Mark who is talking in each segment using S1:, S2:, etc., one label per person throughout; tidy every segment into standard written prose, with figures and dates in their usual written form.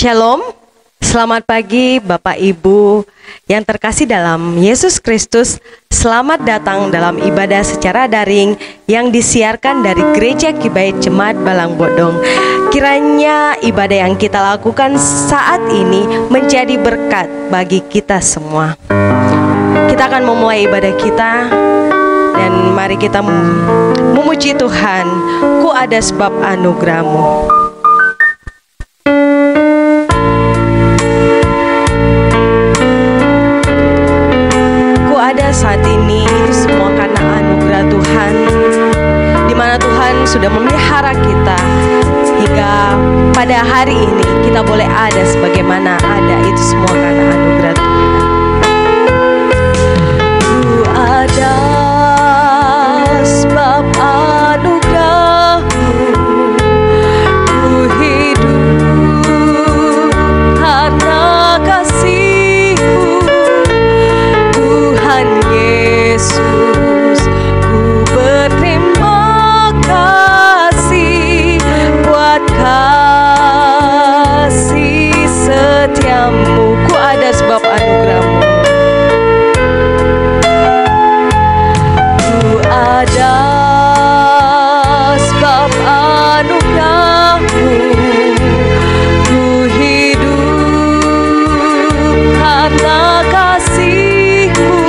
S1: Shalom, selamat pagi Bapak Ibu yang terkasih dalam Yesus Kristus. Selamat datang dalam ibadah secara daring yang disiarkan dari Gereja Kibait Jemaat Balang Bodong. Kiranya ibadah yang kita lakukan saat ini menjadi berkat bagi kita semua. Kita akan memulai ibadah kita dan mari kita memuji Tuhan. Ku ada sebab anugerah-Mu. Saat ini itu semua karena anugerah Tuhan, di mana Tuhan sudah memelihara kita hingga pada hari ini kita boleh ada sebagaimana ada. Itu semua karena anugerah Tuhan. Ku ada sebab anugerah-Mu, ku hidup karena kasih-Mu. Yesus, ku berterima kasih buat kasih setiamu. Ku ada sebab anugerah-Mu. Ku ada sebab anugerah-Mu, ku hidup karena kasih-Mu.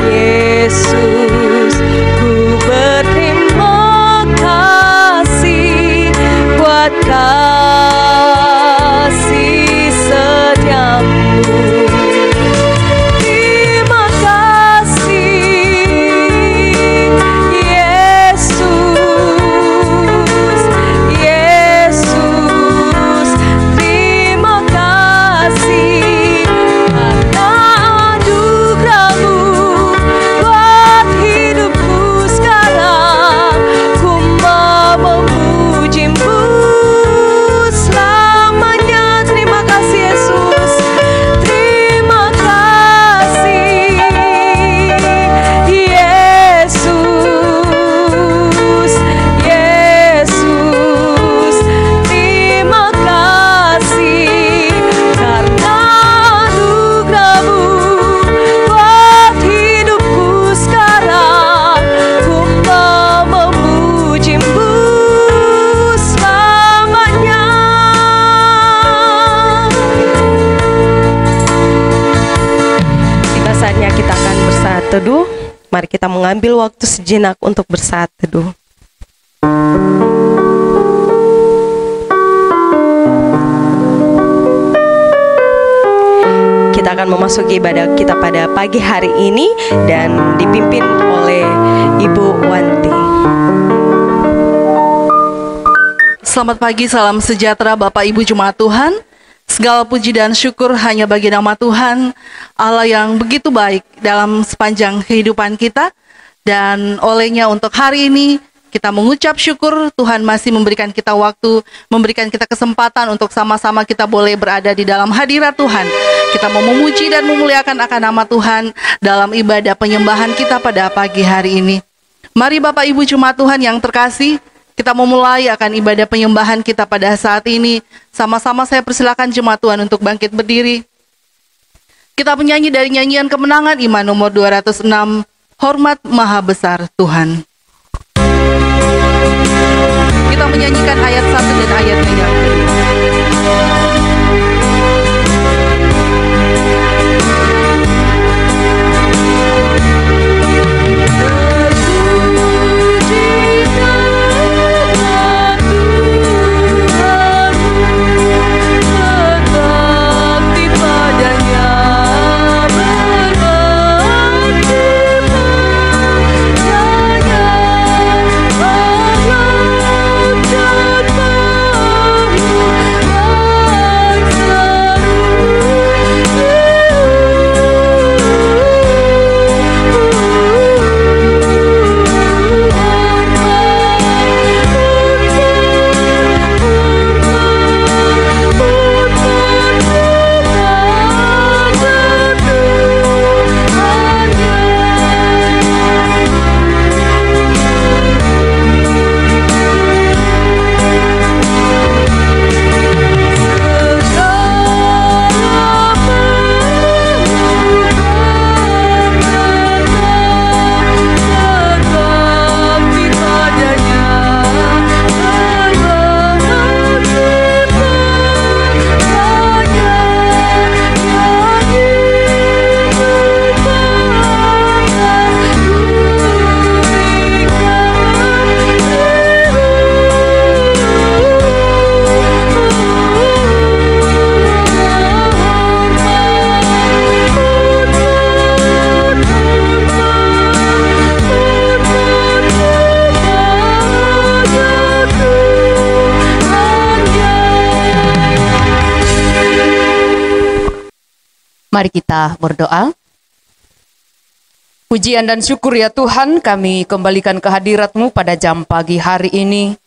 S1: Yesus, ku berterima kasih buat kasih setiamu. Terima kasih Yesus, Yesus, terima kasih karena anugerah-Mu. Teduh, mari kita mengambil waktu sejenak untuk bersaat teduh. Kita akan memasuki ibadah kita pada pagi hari ini dan dipimpin oleh Ibu Wanti.
S2: Selamat pagi, salam sejahtera Bapak Ibu Jemaat Tuhan. Segala puji dan syukur hanya bagi nama Tuhan, Allah yang begitu baik dalam sepanjang kehidupan kita. Dan olehnya untuk hari ini kita mengucap syukur Tuhan masih memberikan kita waktu, memberikan kita kesempatan untuk sama-sama kita boleh berada di dalam hadirat Tuhan. Kita mau memuji dan memuliakan akan nama Tuhan dalam ibadah penyembahan kita pada pagi hari ini. Mari Bapak Ibu Jemaat Tuhan yang terkasih, kita memulai akan ibadah penyembahan kita pada saat ini. Sama-sama saya persilakan jemaat Tuhan untuk bangkit berdiri. Kita menyanyi dari nyanyian kemenangan iman nomor 206, Hormat Maha Besar Tuhan. Kita menyanyikan ayat 1 dan ayatnya yang kedua.
S3: Mari kita berdoa. Pujian dan syukur ya Tuhan, kami kembalikan kehadirat-Mu pada jam pagi hari ini.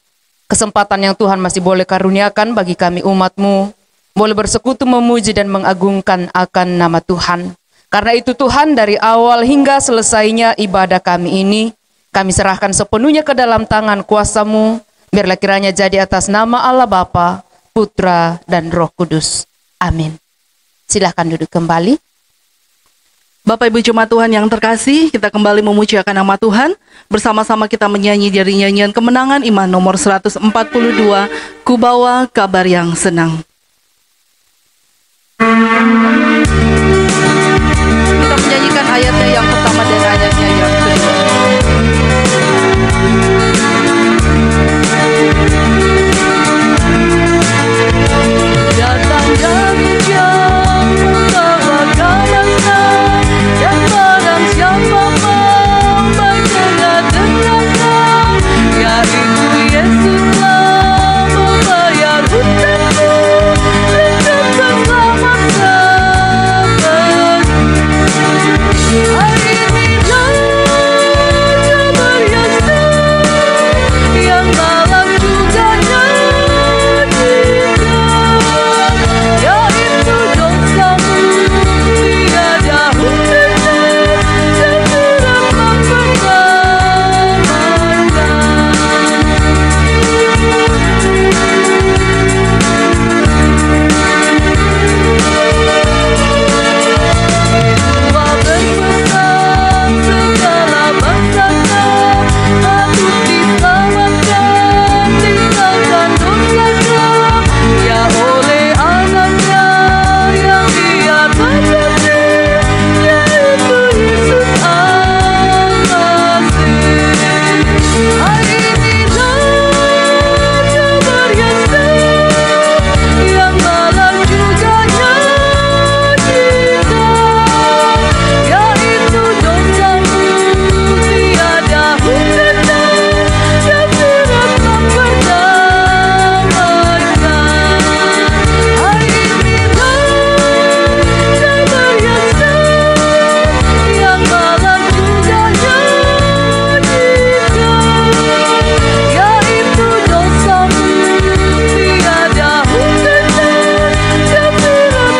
S3: Kesempatan yang Tuhan masih boleh karuniakan bagi kami umat-Mu, boleh bersekutu memuji dan mengagungkan akan nama Tuhan. Karena itu Tuhan, dari awal hingga selesainya ibadah kami ini, kami serahkan sepenuhnya ke dalam tangan kuasa-Mu. Biarlah kiranya jadi atas nama Allah Bapa, Putra, dan Roh Kudus. Amin. Silahkan duduk kembali.
S2: Bapak Ibu Jemaat Tuhan yang terkasih, kita kembali memujiakan nama Tuhan. Bersama-sama kita menyanyi dari nyanyian kemenangan iman nomor 142, Ku Bawa Kabar Yang Senang. Kita menyanyikan ayatnya yang pertama dan ayatnya yang kedua. Datang dari jauh membawa kabar senang, dan barang siapa mau berdengar-dengarkan, yaitu Yesuslah membayar hutangmu dengan selamat seperti. Hari inilah kabar yang senang, yang malam juga nyanyikan, yaitu dosamu tiada hutang dan telah Itulah berpesan segala bangsa patut diselamatkan, tinggalkan dosa gelap, ya oleh anaknya yang Dia berjanji, yaitu Yesus Al-Masih. Hari inilah kabar yang senang, yang malam juga nyanyikan, yaitu dosamu tiada hutang dan telah berdamaikan. Hari inilah kabar yang senang, yang malam juga nyanyikan, yaitu dosamu tiada hutang dan telah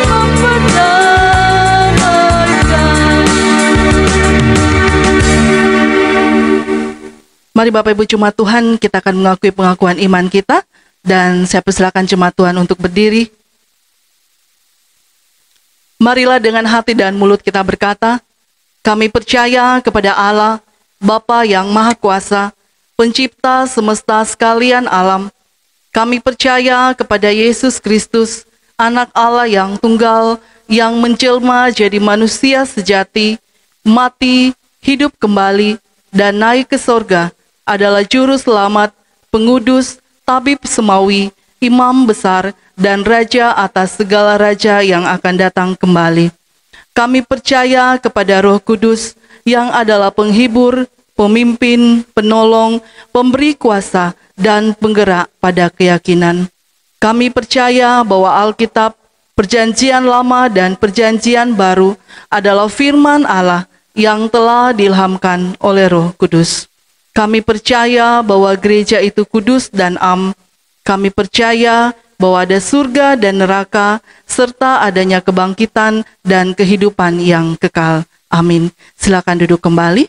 S2: berdamaikan. Mari Bapak Ibu Jemaat Tuhan, kita akan mengakui pengakuan iman kita, dan saya persilakan Jemaat Tuhan untuk berdiri. Marilah dengan hati dan mulut kita berkata, kami percaya kepada Allah, Bapa yang Maha Kuasa, Pencipta semesta sekalian alam. Kami percaya kepada Yesus Kristus, Anak Allah yang tunggal, yang menjelma jadi manusia sejati, mati, hidup kembali, dan naik ke sorga, adalah Juru Selamat, Pengudus, Tabib Semawi, Imam Besar, dan Raja atas segala raja yang akan datang kembali. Kami percaya kepada Roh Kudus, yang adalah penghibur, pemimpin, penolong, pemberi kuasa, dan penggerak pada keyakinan. Kami percaya bahwa Alkitab, Perjanjian Lama dan Perjanjian Baru adalah firman Allah yang telah diilhamkan oleh Roh Kudus. Kami percaya bahwa gereja itu kudus dan am. Kami percaya bahwa ada surga dan neraka, serta adanya kebangkitan dan kehidupan yang kekal. Amin. Silakan duduk kembali.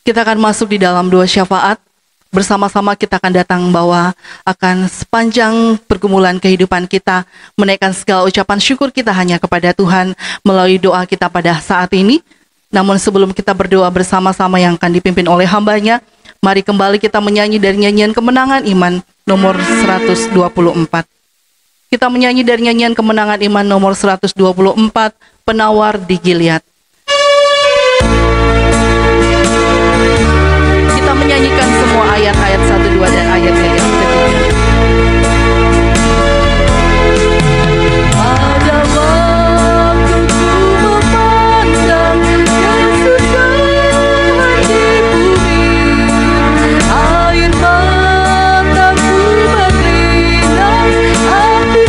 S2: Kita akan masuk di dalam doa syafaat. Bersama-sama kita akan datang bahwa akan sepanjang pergumulan kehidupan kita menaikkan segala ucapan syukur kita hanya kepada Tuhan melalui doa kita pada saat ini. Namun sebelum kita berdoa bersama-sama yang akan dipimpin oleh hambanya, mari kembali kita menyanyi dari nyanyian kemenangan iman nomor 124. Kita menyanyi dari nyanyian kemenangan iman nomor 124, Penawar di Gilead. Kita menyanyikan semua ayat-ayat 1, 2, dan ayatnya yang ketiga. Pada waktu ku memandang Yesus Tuhan di bumi, air mataku berlinang, hati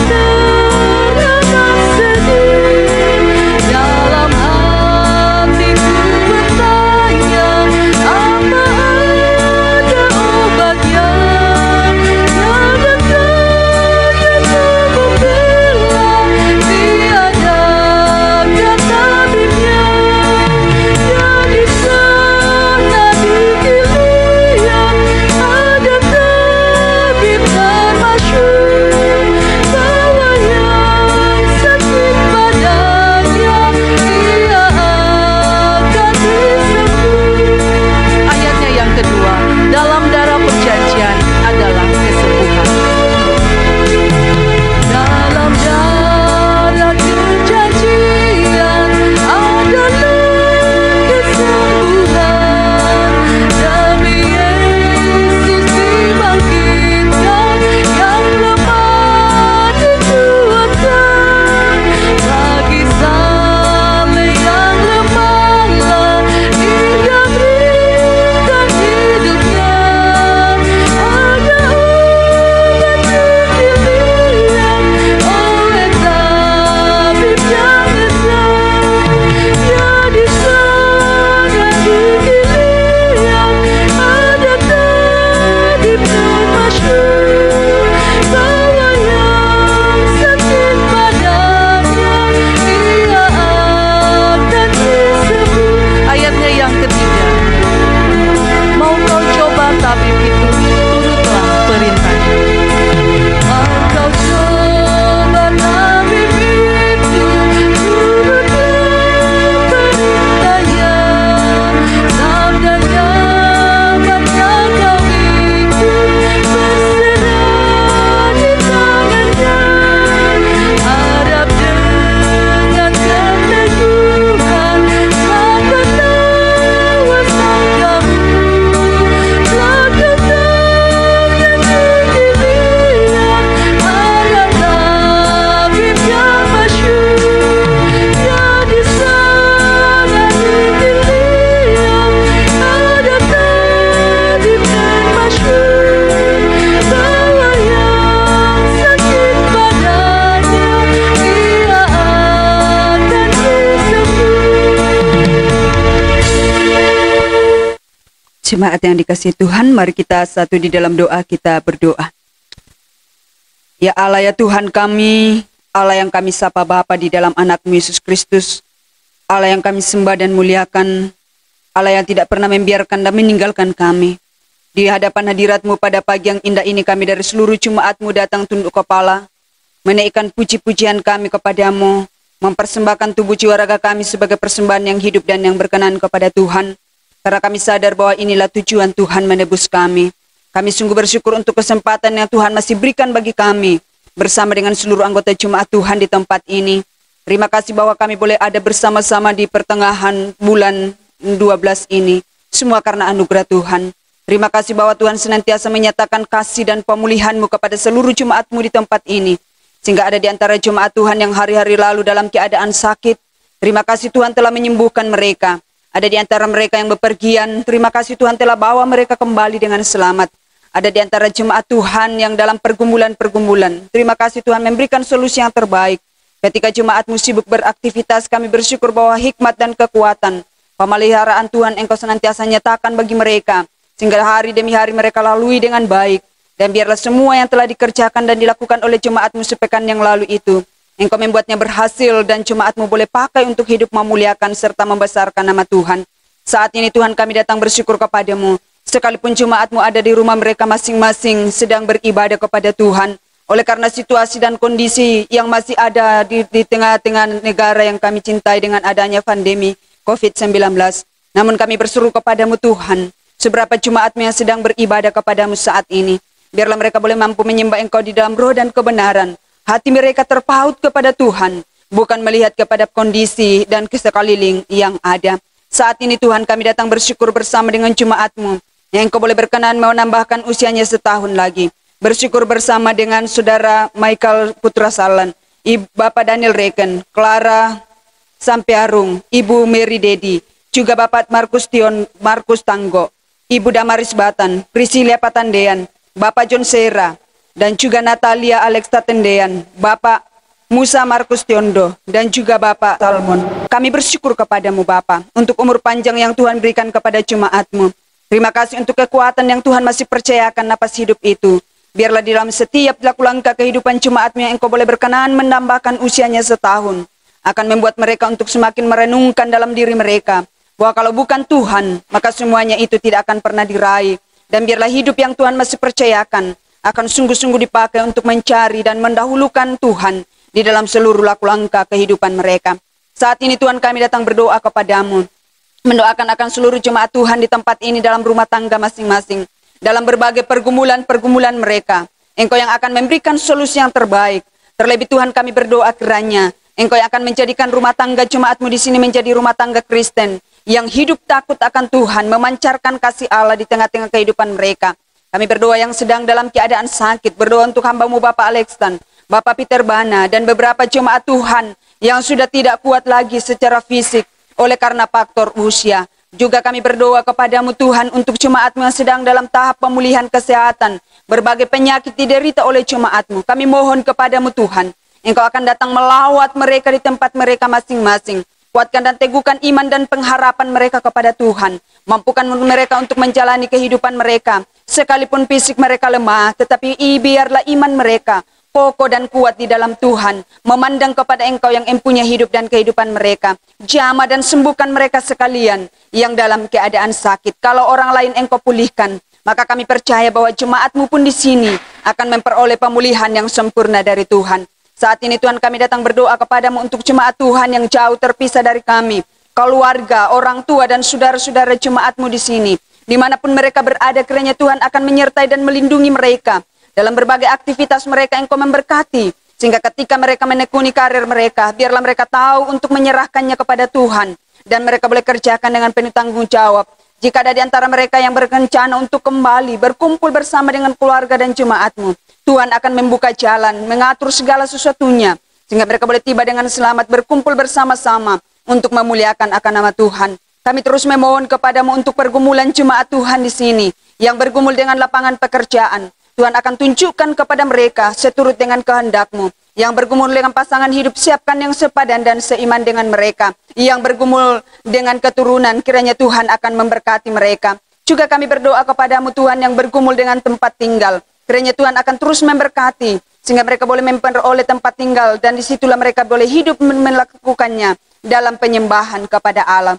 S4: Jemaat yang dikasihi Tuhan, mari kita satu di dalam doa, kita berdoa. Ya Allah, ya Tuhan kami, Allah yang kami sapa Bapa di dalam anak-Mu Yesus Kristus, Allah yang kami sembah dan muliakan, Allah yang tidak pernah membiarkan dan meninggalkan kami. Di hadapan hadirat-Mu pada pagi yang indah ini, kami dari seluruh jemaat-Mu datang tunduk kepala, menaikkan puji-pujian kami kepadamu, mempersembahkan tubuh jiwa raga kami sebagai persembahan yang hidup dan yang berkenan kepada Tuhan. Karena kami sadar bahwa inilah tujuan Tuhan menebus kami. Kami sungguh bersyukur untuk kesempatan yang Tuhan masih berikan bagi kami, bersama dengan seluruh anggota jemaat Tuhan di tempat ini. Terima kasih bahwa kami boleh ada bersama-sama di pertengahan bulan 12 ini. Semua karena anugerah Tuhan. Terima kasih bahwa Tuhan senantiasa menyatakan kasih dan pemulihan-Mu kepada seluruh jemaat-Mu di tempat ini. Sehingga ada di antara jemaat Tuhan yang hari-hari lalu dalam keadaan sakit. Terima kasih Tuhan telah menyembuhkan mereka. Ada di antara mereka yang bepergian, terima kasih Tuhan telah bawa mereka kembali dengan selamat. Ada di antara jemaat Tuhan yang dalam pergumulan-pergumulan, terima kasih Tuhan memberikan solusi yang terbaik. Ketika jemaat-Mu sibuk beraktivitas, kami bersyukur bahwa hikmat dan kekuatan, pemeliharaan Tuhan Engkau senantiasa nyatakan bagi mereka, sehingga hari demi hari mereka lalui dengan baik. Dan biarlah semua yang telah dikerjakan dan dilakukan oleh jemaat-Mu sepekan yang lalu itu, Engkau membuatnya berhasil dan jemaat-Mu boleh pakai untuk hidup memuliakan serta membesarkan nama Tuhan. Saat ini Tuhan kami datang bersyukur kepadamu. Sekalipun jemaat-Mu ada di rumah mereka masing-masing sedang beribadah kepada Tuhan. Oleh karena situasi dan kondisi yang masih ada di tengah-tengah negara yang kami cintai dengan adanya pandemi COVID-19. Namun kami berseru kepadamu Tuhan. Seberapa jemaat-Mu yang sedang beribadah kepadamu saat ini. Biarlah mereka boleh mampu menyembah Engkau di dalam roh dan kebenaran. Hati mereka terpaut kepada Tuhan, bukan melihat kepada kondisi dan sekeliling yang ada. Saat ini Tuhan kami datang bersyukur bersama dengan jemaat-Mu, yang Engkau boleh berkenan menambahkan usianya setahun lagi. Bersyukur bersama dengan Saudara Michael Putra Salan, Bapak Daniel Reken, Clara Sampiarung, Ibu Mary Dedi, juga Bapak Markus Tanggo, Ibu Damaris Batan, Priscilia Patandean, Bapak John Sera, dan juga Natalia Alexa Tendean, Bapak Musa Markus Tiondo, dan juga Bapak Salmon. Kami bersyukur kepadamu Bapa, untuk umur panjang yang Tuhan berikan kepada jemaat-Mu. Terima kasih untuk kekuatan yang Tuhan masih percayakan napas hidup itu. Biarlah di dalam setiap laku langkah kehidupan jemaat-Mu yang Engkau boleh berkenan menambahkan usianya setahun, akan membuat mereka untuk semakin merenungkan dalam diri mereka, bahwa kalau bukan Tuhan, maka semuanya itu tidak akan pernah diraih. Dan biarlah hidup yang Tuhan masih percayakan, akan sungguh-sungguh dipakai untuk mencari dan mendahulukan Tuhan di dalam seluruh laku langkah kehidupan mereka. Saat ini Tuhan kami datang berdoa kepadamu, mendoakan akan seluruh jemaat Tuhan di tempat ini dalam rumah tangga masing-masing, dalam berbagai pergumulan-pergumulan mereka. Engkau yang akan memberikan solusi yang terbaik. Terlebih Tuhan kami berdoa kiranya Engkau yang akan menjadikan rumah tangga jemaat-Mu di sini menjadi rumah tangga Kristen, yang hidup takut akan Tuhan, memancarkan kasih Allah di tengah-tengah kehidupan mereka. Kami berdoa yang sedang dalam keadaan sakit, berdoa untuk hamba-Mu Bapak Alextan, Bapak Peter Bana, dan beberapa jemaat Tuhan yang sudah tidak kuat lagi secara fisik oleh karena faktor usia. Juga kami berdoa kepadamu Tuhan untuk jemaat-Mu yang sedang dalam tahap pemulihan kesehatan, berbagai penyakit diderita oleh jemaat-Mu. Kami mohon kepadamu Tuhan, Engkau akan datang melawat mereka di tempat mereka masing-masing. Kuatkan dan teguhkan iman dan pengharapan mereka kepada Tuhan. Mampukan mereka untuk menjalani kehidupan mereka. Sekalipun fisik mereka lemah, tetapi biarlah iman mereka kokoh dan kuat di dalam Tuhan. Memandang kepada Engkau yang empunya hidup dan kehidupan mereka. Jamah dan sembuhkan mereka sekalian yang dalam keadaan sakit. Kalau orang lain Engkau pulihkan, maka kami percaya bahwa jemaat-Mu pun di sini akan memperoleh pemulihan yang sempurna dari Tuhan. Saat ini Tuhan kami datang berdoa kepadamu untuk jemaat Tuhan yang jauh terpisah dari kami, keluarga, orang tua dan saudara-saudara jemaat-Mu di sini. Dimanapun mereka berada, kiranya Tuhan akan menyertai dan melindungi mereka dalam berbagai aktivitas mereka. Engkau memberkati, sehingga ketika mereka menekuni karir mereka, biarlah mereka tahu untuk menyerahkannya kepada Tuhan, dan mereka boleh kerjakan dengan penuh tanggung jawab. Jika ada di antara mereka yang berencana untuk kembali berkumpul bersama dengan keluarga dan jemaat-Mu, Tuhan akan membuka jalan, mengatur segala sesuatunya, sehingga mereka boleh tiba dengan selamat berkumpul bersama-sama untuk memuliakan akan nama Tuhan. Kami terus memohon kepadamu untuk pergumulan jemaat Tuhan di sini, yang bergumul dengan lapangan pekerjaan. Tuhan akan tunjukkan kepada mereka seturut dengan kehendak-Mu. Yang bergumul dengan pasangan hidup, siapkan yang sepadan dan seiman dengan mereka. Yang bergumul dengan keturunan, kiranya Tuhan akan memberkati mereka. Juga kami berdoa kepadamu Tuhan yang bergumul dengan tempat tinggal. Kiranya Tuhan akan terus memberkati, sehingga mereka boleh memperoleh tempat tinggal, dan disitulah mereka boleh hidup melakukannya dalam penyembahan kepada Allah.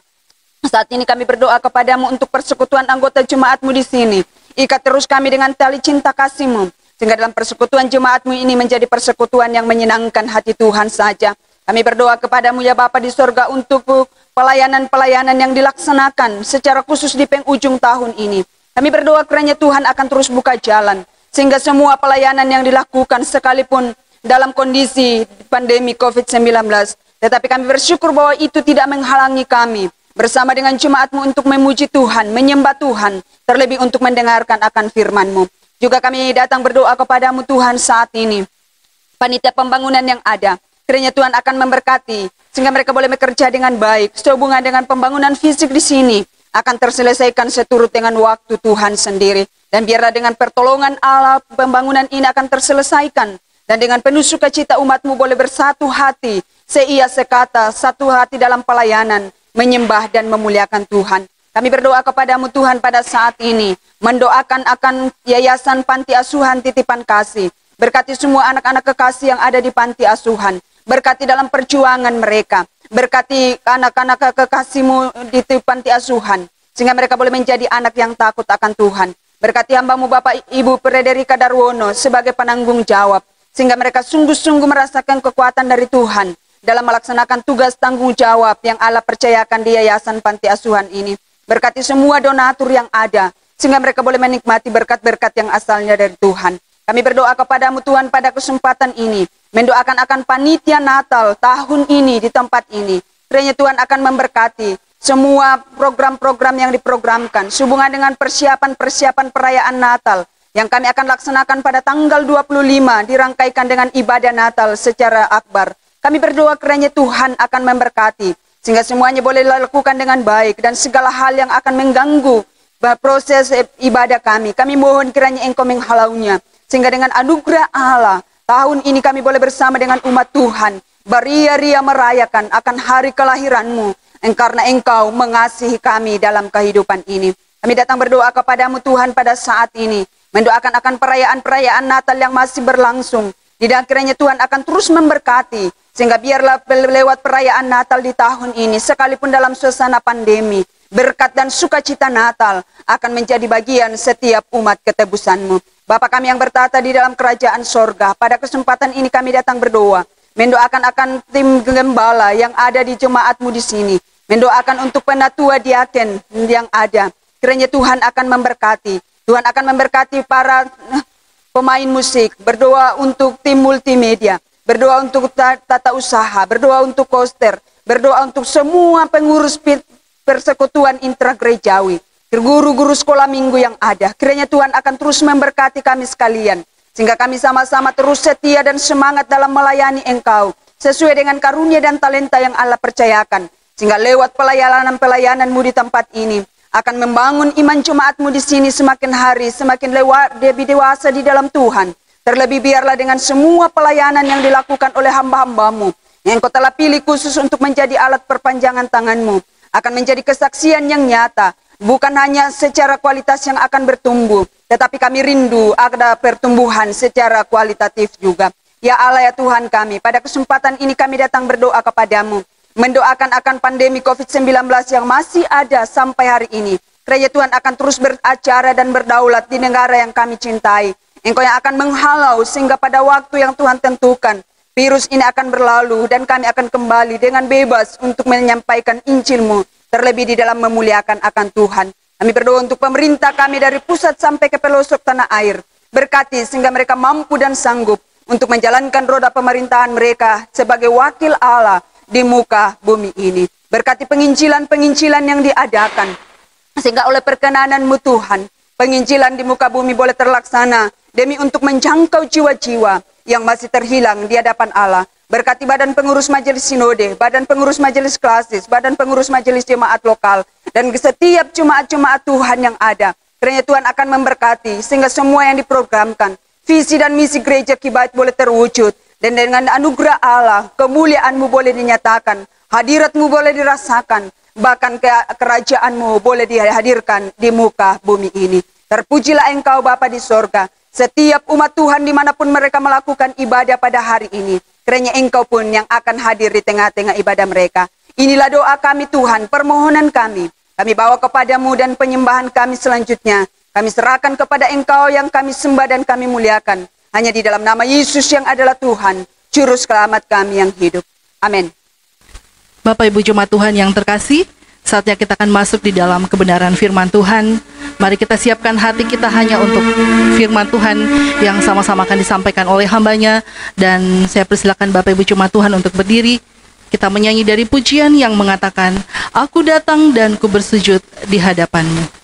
S4: Saat ini kami berdoa kepadamu untuk persekutuan anggota jemaatmu di sini. Ikat terus kami dengan tali cinta kasih-Mu, sehingga dalam persekutuan jemaatmu ini menjadi persekutuan yang menyenangkan hati Tuhan saja. Kami berdoa kepadamu ya Bapa di sorga untuk pelayanan-pelayanan yang dilaksanakan secara khusus di penghujung tahun ini. Kami berdoa kiranya Tuhan akan terus buka jalan, sehingga semua pelayanan yang dilakukan sekalipun dalam kondisi pandemi COVID-19. Tetapi kami bersyukur bahwa itu tidak menghalangi kami bersama dengan jemaatmu untuk memuji Tuhan, menyembah Tuhan, terlebih untuk mendengarkan akan firman-Mu. Juga kami datang berdoa kepadamu Tuhan saat ini, panitia pembangunan yang ada, kiranya Tuhan akan memberkati, sehingga mereka boleh bekerja dengan baik. Sehubungan dengan pembangunan fisik di sini akan terselesaikan seturut dengan waktu Tuhan sendiri. Dan biarlah dengan pertolongan Allah, pembangunan ini akan terselesaikan. Dan dengan penuh sukacita umatmu boleh bersatu hati, seia sekata, satu hati dalam pelayanan, menyembah dan memuliakan Tuhan. Kami berdoa kepadamu Tuhan pada saat ini, mendoakan akan Yayasan Panti Asuhan Titipan Kasih. Berkati semua anak-anak kekasih yang ada di panti asuhan. Berkati dalam perjuangan mereka. Berkati anak-anak kekasih-Mu di panti asuhan, sehingga mereka boleh menjadi anak yang takut akan Tuhan. Berkati hamba-Mu Bapak Ibu Frederika Darwono sebagai penanggung jawab, sehingga mereka sungguh-sungguh merasakan kekuatan dari Tuhan dalam melaksanakan tugas tanggung jawab yang Allah percayakan di Yayasan Panti Asuhan ini. Berkati semua donatur yang ada, sehingga mereka boleh menikmati berkat-berkat yang asalnya dari Tuhan. Kami berdoa kepadamu Tuhan pada kesempatan ini, mendoakan akan panitia Natal tahun ini di tempat ini. Kiranya Tuhan akan memberkati semua program-program yang diprogramkan sehubungan dengan persiapan-persiapan perayaan Natal yang kami akan laksanakan pada tanggal 25, dirangkaikan dengan ibadah Natal secara akbar. Kami berdoa kiranya Tuhan akan memberkati, sehingga semuanya boleh dilakukan dengan baik, dan segala hal yang akan mengganggu proses ibadah kami mohon kiranya Engkau menghalaunya, sehingga dengan anugerah Allah, tahun ini kami boleh bersama dengan umat Tuhan, beria-ria merayakan akan hari kelahiran-Mu, karena Engkau mengasihi kami dalam kehidupan ini. Kami datang berdoa kepadamu Tuhan pada saat ini, mendoakan akan perayaan-perayaan Natal yang masih berlangsung. Di dalam kiranya Tuhan akan terus memberkati, sehingga biarlah lewat perayaan Natal di tahun ini, sekalipun dalam suasana pandemi, berkat dan sukacita Natal akan menjadi bagian setiap umat ketebusan-Mu. Bapa kami yang bertata di dalam kerajaan sorga, pada kesempatan ini kami datang berdoa, mendoakan akan tim gembala yang ada di jemaat-Mu di sini, mendoakan untuk penatua diaken yang ada. Kiranya Tuhan akan memberkati, Tuhan akan memberkati para pemain musik, berdoa untuk tim multimedia, berdoa untuk tata usaha, berdoa untuk koster, berdoa untuk semua pengurus persekutuan intragerejawi, guru-guru sekolah minggu yang ada. Kiranya Tuhan akan terus memberkati kami sekalian, sehingga kami sama-sama terus setia dan semangat dalam melayani Engkau, sesuai dengan karunia dan talenta yang Allah percayakan, sehingga lewat pelayanan-pelayanan-Mu di tempat ini, akan membangun iman jemaat-Mu di sini semakin hari, semakin lebih dewasa di dalam Tuhan. Terlebih biarlah dengan semua pelayanan yang dilakukan oleh hamba-hamba-Mu, yang Engkau telah pilih khusus untuk menjadi alat perpanjangan tangan-Mu, akan menjadi kesaksian yang nyata, bukan hanya secara kualitas yang akan bertumbuh, tetapi kami rindu ada pertumbuhan secara kualitatif juga. Ya Allah ya Tuhan kami, pada kesempatan ini kami datang berdoa kepadamu, mendoakan akan pandemi COVID-19 yang masih ada sampai hari ini. Kiranya Tuhan akan terus beracara dan berdaulat di negara yang kami cintai. Engkau yang akan menghalau sehingga pada waktu yang Tuhan tentukan, virus ini akan berlalu dan kami akan kembali dengan bebas untuk menyampaikan Injil-Mu, terlebih di dalam memuliakan akan Tuhan. Kami berdoa untuk pemerintah kami dari pusat sampai ke pelosok tanah air. Berkati sehingga mereka mampu dan sanggup untuk menjalankan roda pemerintahan mereka sebagai wakil Allah di muka bumi ini. Berkati penginjilan-penginjilan yang diadakan, sehingga oleh perkenanan-Mu Tuhan, penginjilan di muka bumi boleh terlaksana demi untuk menjangkau jiwa-jiwa yang masih terhilang di hadapan Allah. Berkati badan pengurus majelis sinode, badan pengurus majelis klasis, badan pengurus majelis jemaat lokal, dan setiap jemaat-jemaat Tuhan yang ada. Kiranya Tuhan akan memberkati sehingga semua yang diprogramkan, visi dan misi gereja Kibait boleh terwujud. Dan dengan anugerah Allah, kemuliaan-Mu boleh dinyatakan, hadirat-Mu boleh dirasakan, bahkan kerajaan-Mu boleh dihadirkan di muka bumi ini. Terpujilah Engkau Bapa di sorga, setiap umat Tuhan dimanapun mereka melakukan ibadah pada hari ini, kiranya Engkau pun yang akan hadir di tengah-tengah ibadah mereka. Inilah doa kami Tuhan, permohonan kami bawa kepadamu, dan penyembahan kami selanjutnya kami serahkan kepada Engkau yang kami sembah dan kami muliakan, hanya di dalam nama Yesus yang adalah Tuhan, Juru Selamat kami yang hidup. Amin.
S2: Bapak Ibu Jemaat Tuhan yang terkasih, saatnya kita akan masuk di dalam kebenaran firman Tuhan. Mari kita siapkan hati kita hanya untuk firman Tuhan yang sama-sama akan disampaikan oleh hambanya. Dan saya persilakan Bapak Ibu Jemaat Tuhan untuk berdiri. Kita menyanyi dari pujian yang mengatakan, Aku datang dan ku bersujud di hadapan-Mu.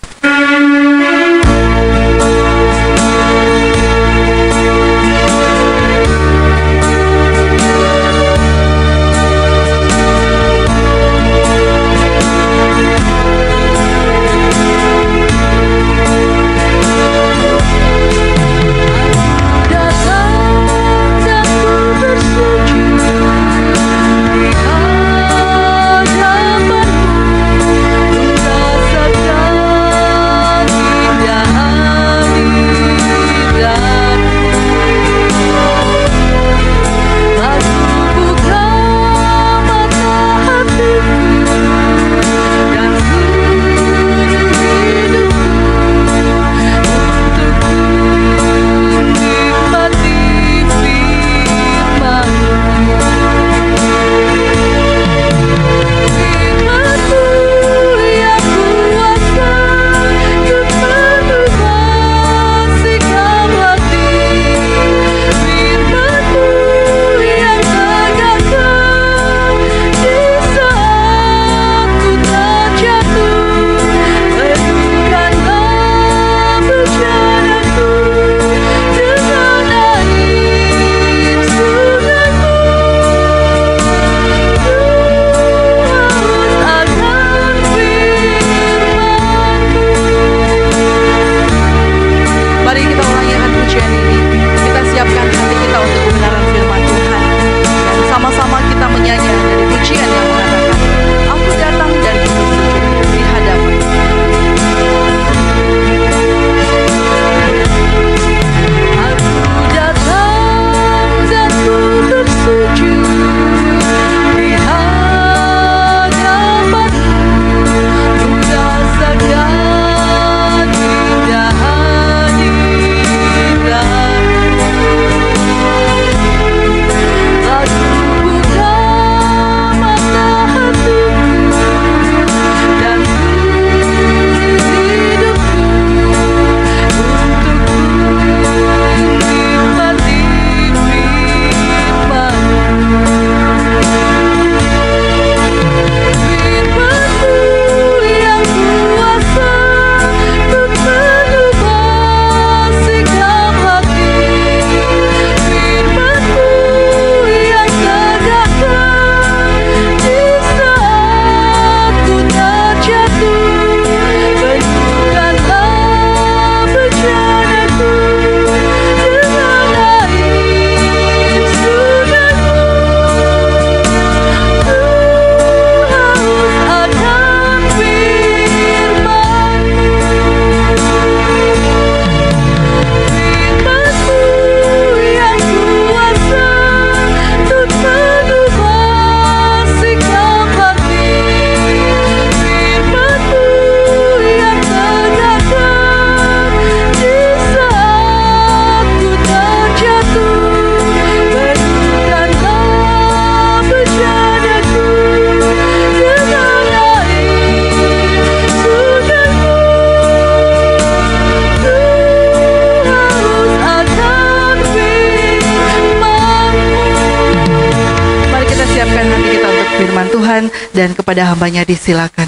S2: Dan kepada hambanya disilakan.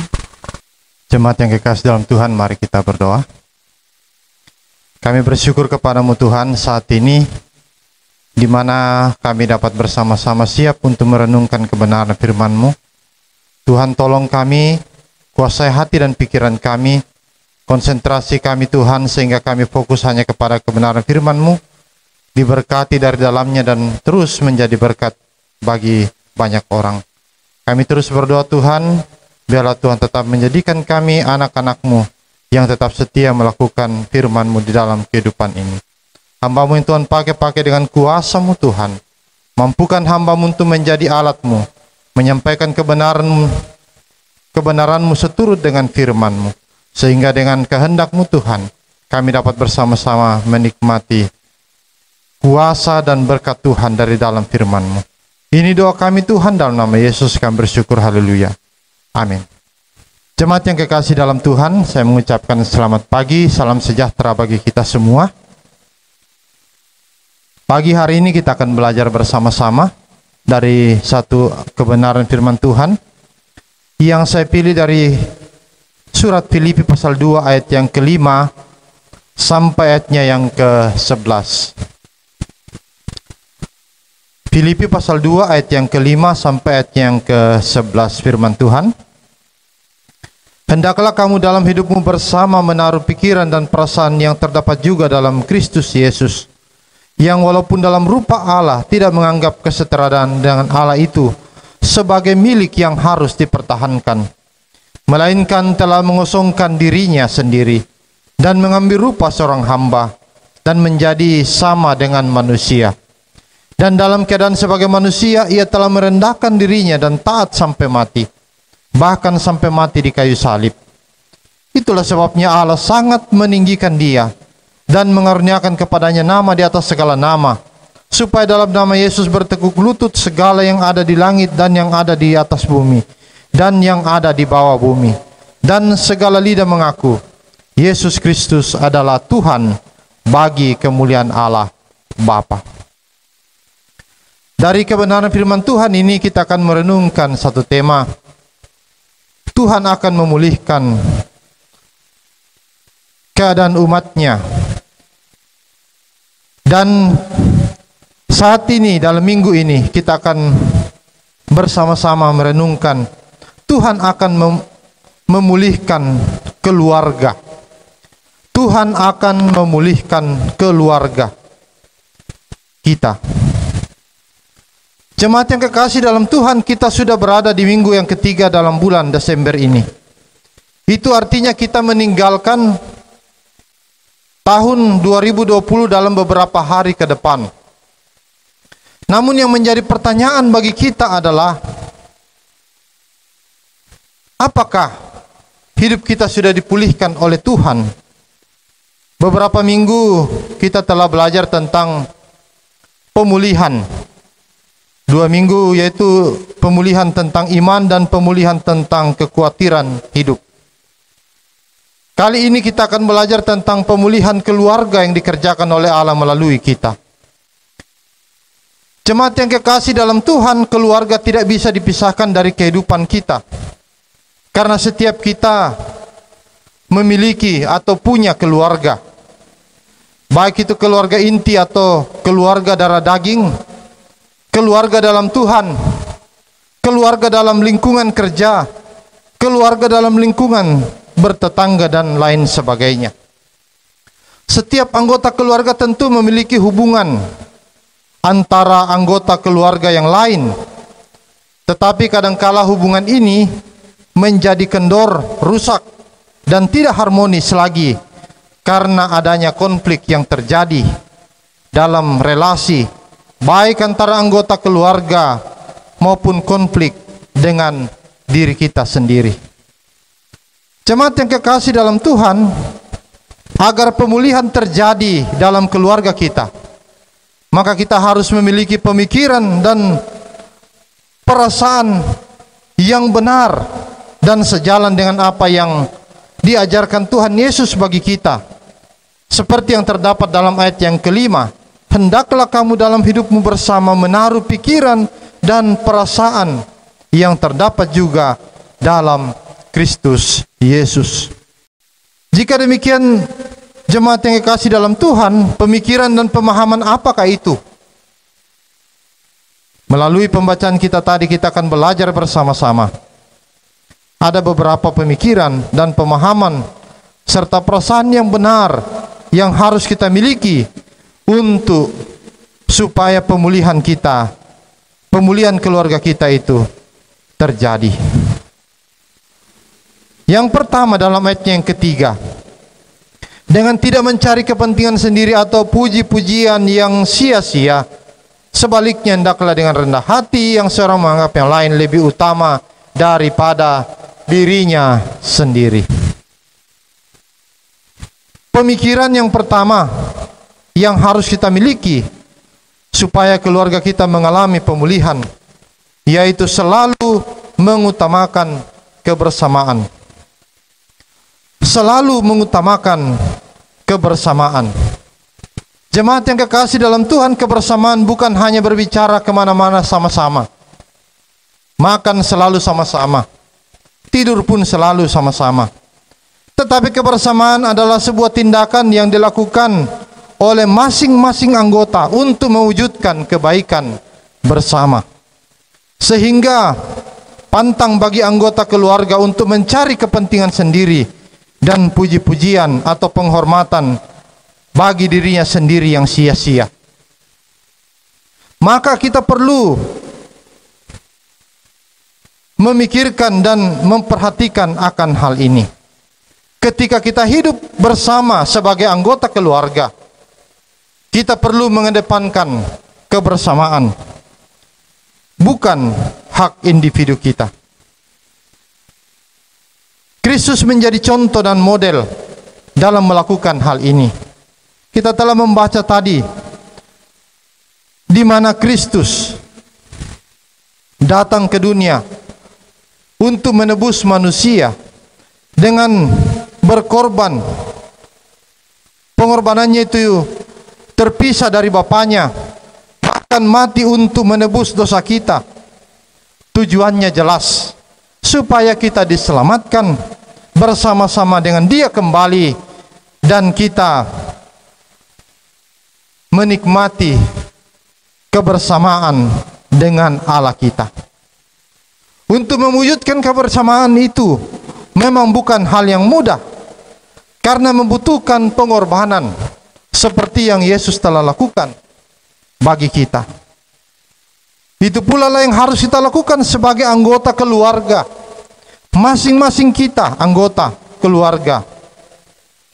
S5: Jemaat yang kekasih dalam Tuhan, mari kita berdoa. Kami bersyukur kepadamu Tuhan saat ini, di mana kami dapat bersama-sama siap untuk merenungkan kebenaran firman-Mu. Tuhan, tolong kami, kuasai hati dan pikiran kami, konsentrasi kami Tuhan, sehingga kami fokus hanya kepada kebenaran firman-Mu, diberkati dari dalamnya dan terus menjadi berkat bagi banyak orang. Kami terus berdoa Tuhan, Biarlah Tuhan tetap menjadikan kami anak-anak-Mu yang tetap setia melakukan firman-Mu di dalam kehidupan ini. Hamba-Mu yang Tuhan pakai dengan kuasa-Mu Tuhan. Mampukan hamba-Mu untuk menjadi alat-Mu, menyampaikan kebenaran-Mu seturut dengan firman-Mu. Sehingga dengan kehendak-Mu Tuhan, kami dapat bersama-sama menikmati kuasa dan berkat Tuhan dari dalam firman-Mu. Ini doa kami Tuhan, dalam nama Yesus kami bersyukur, haleluya. Amin. Jemaat yang kekasih dalam Tuhan, saya mengucapkan selamat pagi, salam sejahtera bagi kita semua. Pagi hari ini kita akan belajar bersama-sama dari satu kebenaran firman Tuhan yang saya pilih dari surat Filipi pasal 2 ayat yang ke-5 sampai ayatnya yang ke-11. Filipi pasal 2 ayat yang ke-5 sampai ayat yang ke-11 firman Tuhan. Hendaklah kamu dalam hidupmu bersama menaruh pikiran dan perasaan yang terdapat juga dalam Kristus Yesus, yang walaupun dalam rupa Allah tidak menganggap kesetaraan dengan Allah itu sebagai milik yang harus dipertahankan, melainkan telah mengosongkan dirinya sendiri dan mengambil rupa seorang hamba dan menjadi sama dengan manusia. Dan dalam keadaan sebagai manusia, ia telah merendahkan dirinya dan taat sampai mati, bahkan sampai mati di kayu salib. Itulah sebabnya Allah sangat meninggikan dia dan mengaruniakan kepadanya nama di atas segala nama, supaya dalam nama Yesus bertekuk lutut segala yang ada di langit dan yang ada di atas bumi dan yang ada di bawah bumi, dan segala lidah mengaku Yesus Kristus adalah Tuhan, bagi kemuliaan Allah Bapa. Dari kebenaran firman Tuhan ini kita akan merenungkan satu tema. Tuhan akan memulihkan keadaan umatnya. Dan saat ini, dalam minggu ini, kita akan bersama-sama merenungkan Tuhan akan memulihkan keluarga. Tuhan akan memulihkan keluarga kita. Jemaat yang kekasih dalam Tuhan, kita sudah berada di minggu yang ketiga dalam bulan Desember ini. Itu artinya kita meninggalkan tahun 2020 dalam beberapa hari ke depan. Namun yang menjadi pertanyaan bagi kita adalah, apakah hidup kita sudah dipulihkan oleh Tuhan? Beberapa minggu kita telah belajar tentang pemulihan. 2 minggu yaitu pemulihan tentang iman dan pemulihan tentang kekhawatiran hidup. Kali ini kita akan belajar tentang pemulihan keluarga yang dikerjakan oleh Allah melalui kita. Jemaat yang kekasih dalam Tuhan, keluarga tidak bisa dipisahkan dari kehidupan kita. Karena setiap kita memiliki atau punya keluarga. Baik itu keluarga inti atau keluarga darah daging, keluarga dalam Tuhan, keluarga dalam lingkungan kerja, keluarga dalam lingkungan bertetangga dan lain sebagainya. Setiap anggota keluarga tentu memiliki hubungan antara anggota keluarga yang lain. Tetapi kadangkala hubungan ini menjadi kendor, rusak, dan tidak harmonis lagi karena adanya konflik yang terjadi dalam relasi, baik antara anggota keluarga maupun konflik dengan diri kita sendiri. Jemaat yang kekasih dalam Tuhan, agar pemulihan terjadi dalam keluarga kita, maka kita harus memiliki pemikiran dan perasaan yang benar dan sejalan dengan apa yang diajarkan Tuhan Yesus bagi kita. Seperti yang terdapat dalam ayat yang ke-5, hendaklah kamu dalam hidupmu bersama menaruh pikiran dan perasaan yang terdapat juga dalam Kristus Yesus. Jika demikian, jemaat yang kekasih dalam Tuhan, pemikiran dan pemahaman apakah itu? Melalui pembacaan kita tadi, kita akan belajar bersama-sama. Ada beberapa pemikiran dan pemahaman serta perasaan yang benar yang harus kita miliki untuk supaya pemulihan kita, pemulihan keluarga kita itu terjadi. Yang pertama dalam ayatnya yang ketiga, dengan tidak mencari kepentingan sendiri atau puji-pujian yang sia-sia. Sebaliknya hendaklah dengan rendah hati yang seorang menganggap yang lain lebih utama daripada dirinya sendiri. Pemikiran yang pertama yang harus kita miliki supaya keluarga kita mengalami pemulihan, yaitu selalu mengutamakan kebersamaan. Selalu mengutamakan kebersamaan. Jemaat yang kekasih dalam Tuhan, kebersamaan bukan hanya berbicara kemana-mana sama-sama. Makan selalu sama-sama. Tidur pun selalu sama-sama. Tetapi kebersamaan adalah sebuah tindakan yang dilakukan oleh masing-masing anggota untuk mewujudkan kebaikan bersama. Sehingga pantang bagi anggota keluarga untuk mencari kepentingan sendiri dan puji-pujian atau penghormatan bagi dirinya sendiri yang sia-sia. Maka kita perlu memikirkan dan memperhatikan akan hal ini. Ketika kita hidup bersama sebagai anggota keluarga, kita perlu mengedepankan kebersamaan, bukan hak individu kita. Kristus menjadi contoh dan model dalam melakukan hal ini. Kita telah membaca tadi di mana Kristus datang ke dunia untuk menebus manusia dengan berkorban. Pengorbanannya itu terpisah dari Bapaknya, bahkan mati untuk menebus dosa kita. Tujuannya jelas, supaya kita diselamatkan bersama-sama dengan Dia kembali, dan kita menikmati kebersamaan dengan Allah kita. Untuk mewujudkan kebersamaan itu memang bukan hal yang mudah, karena membutuhkan pengorbanan seperti yang Yesus telah lakukan bagi kita. Itu pula lah yang harus kita lakukan sebagai anggota keluarga. Masing-masing kita anggota keluarga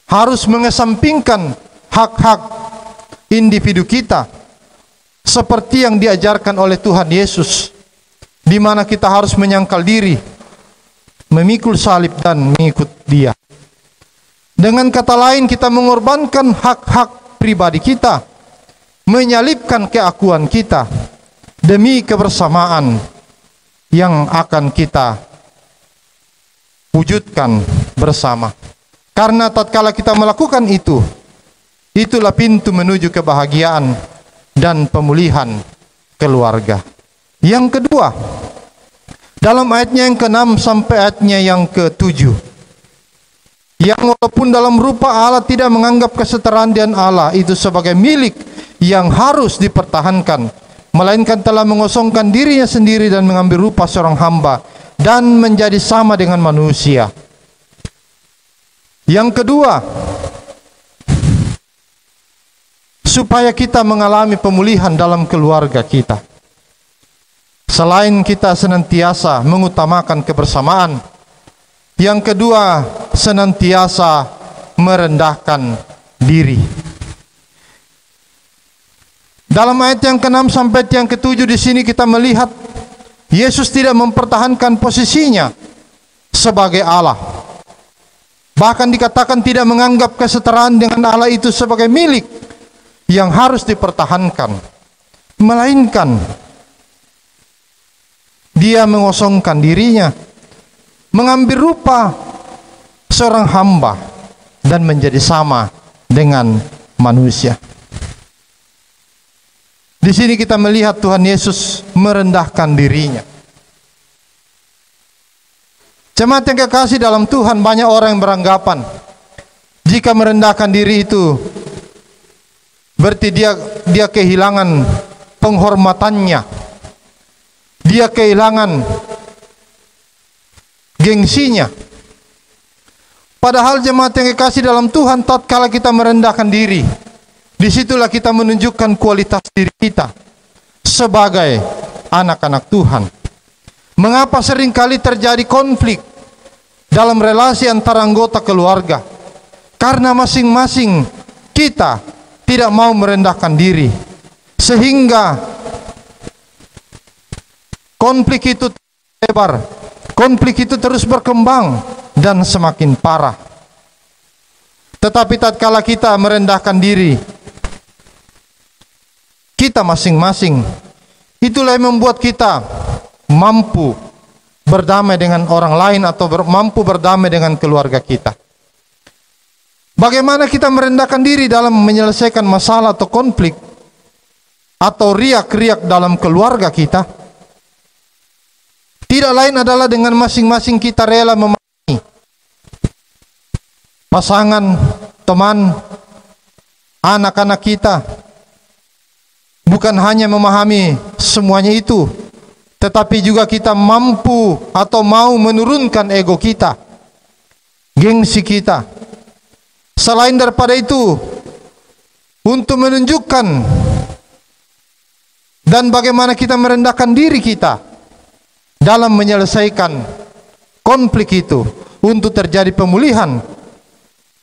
S5: harus mengesampingkan hak-hak individu kita seperti yang diajarkan oleh Tuhan Yesus, di mana kita harus menyangkal diri, memikul salib dan mengikut Dia. Dengan kata lain, kita mengorbankan hak-hak pribadi kita, menyalipkan keakuan kita demi kebersamaan yang akan kita wujudkan bersama. Karena tatkala kita melakukan itu, itulah pintu menuju kebahagiaan dan pemulihan keluarga. Yang kedua, dalam ayatnya yang ke-6 sampai ayatnya yang ke-7, yang walaupun dalam rupa Allah tidak menganggap kesetaraan dengan Allah itu sebagai milik yang harus dipertahankan, melainkan telah mengosongkan dirinya sendiri dan mengambil rupa seorang hamba dan menjadi sama dengan manusia. Yang kedua, supaya kita mengalami pemulihan dalam keluarga kita, selain kita senantiasa mengutamakan kebersamaan, yang kedua, senantiasa merendahkan diri. Dalam ayat yang ke-6 sampai yang ke-7 di sini kita melihat Yesus tidak mempertahankan posisinya sebagai Allah. Bahkan dikatakan tidak menganggap kesetaraan dengan Allah itu sebagai milik yang harus dipertahankan, melainkan Dia mengosongkan dirinya, mengambil rupa seorang hamba dan menjadi sama dengan manusia. Di sini kita melihat Tuhan Yesus merendahkan dirinya. Jemaat yang kekasih dalam Tuhan, banyak orang yang beranggapan jika merendahkan diri itu berarti dia kehilangan penghormatannya, dia kehilangan gengsinya. Padahal jemaat yang kekasih dalam Tuhan, tatkala kita merendahkan diri, disitulah kita menunjukkan kualitas diri kita sebagai anak-anak Tuhan. Mengapa seringkali terjadi konflik dalam relasi antara anggota keluarga, karena masing-masing kita tidak mau merendahkan diri, sehingga konflik itu lebar, konflik itu terus berkembang dan semakin parah. Tetapi tatkala kita merendahkan diri kita masing-masing, itulah yang membuat kita mampu berdamai dengan orang lain atau mampu berdamai dengan keluarga kita. Bagaimana kita merendahkan diri dalam menyelesaikan masalah atau konflik atau riak-riak dalam keluarga kita? Tidak lain adalah dengan masing-masing kita rela memahami pasangan, teman, anak-anak kita. Bukan hanya memahami semuanya itu, tetapi juga kita mampu atau mau menurunkan ego kita, gengsi kita. Selain daripada itu, untuk menunjukkan dan bagaimana kita merendahkan diri kita dalam menyelesaikan konflik itu untuk terjadi pemulihan,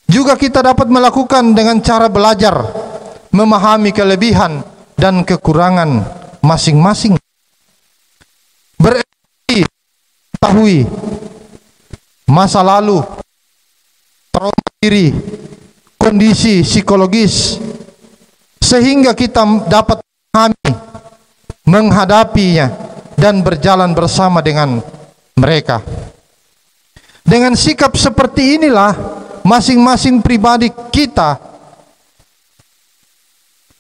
S5: juga kita dapat melakukan dengan cara belajar memahami kelebihan dan kekurangan masing-masing. Berarti mengetahui masa lalu, trauma diri, kondisi psikologis, sehingga kita dapat memahami, menghadapinya dan berjalan bersama dengan mereka. Dengan sikap seperti inilah masing-masing pribadi kita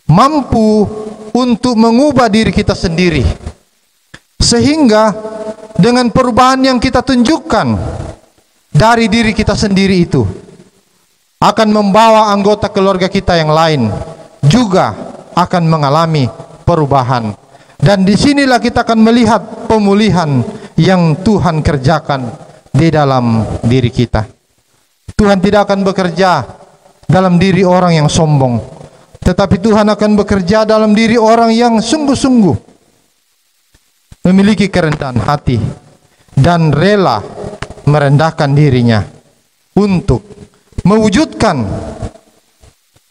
S5: mampu untuk mengubah diri kita sendiri, sehingga dengan perubahan yang kita tunjukkan dari diri kita sendiri itu akan membawa anggota keluarga kita yang lain juga akan mengalami perubahan. Dan disinilah kita akan melihat pemulihan yang Tuhan kerjakan di dalam diri kita. Tuhan tidak akan bekerja dalam diri orang yang sombong, tetapi Tuhan akan bekerja dalam diri orang yang sungguh-sungguh memiliki kerendahan hati dan rela merendahkan dirinya untuk mewujudkan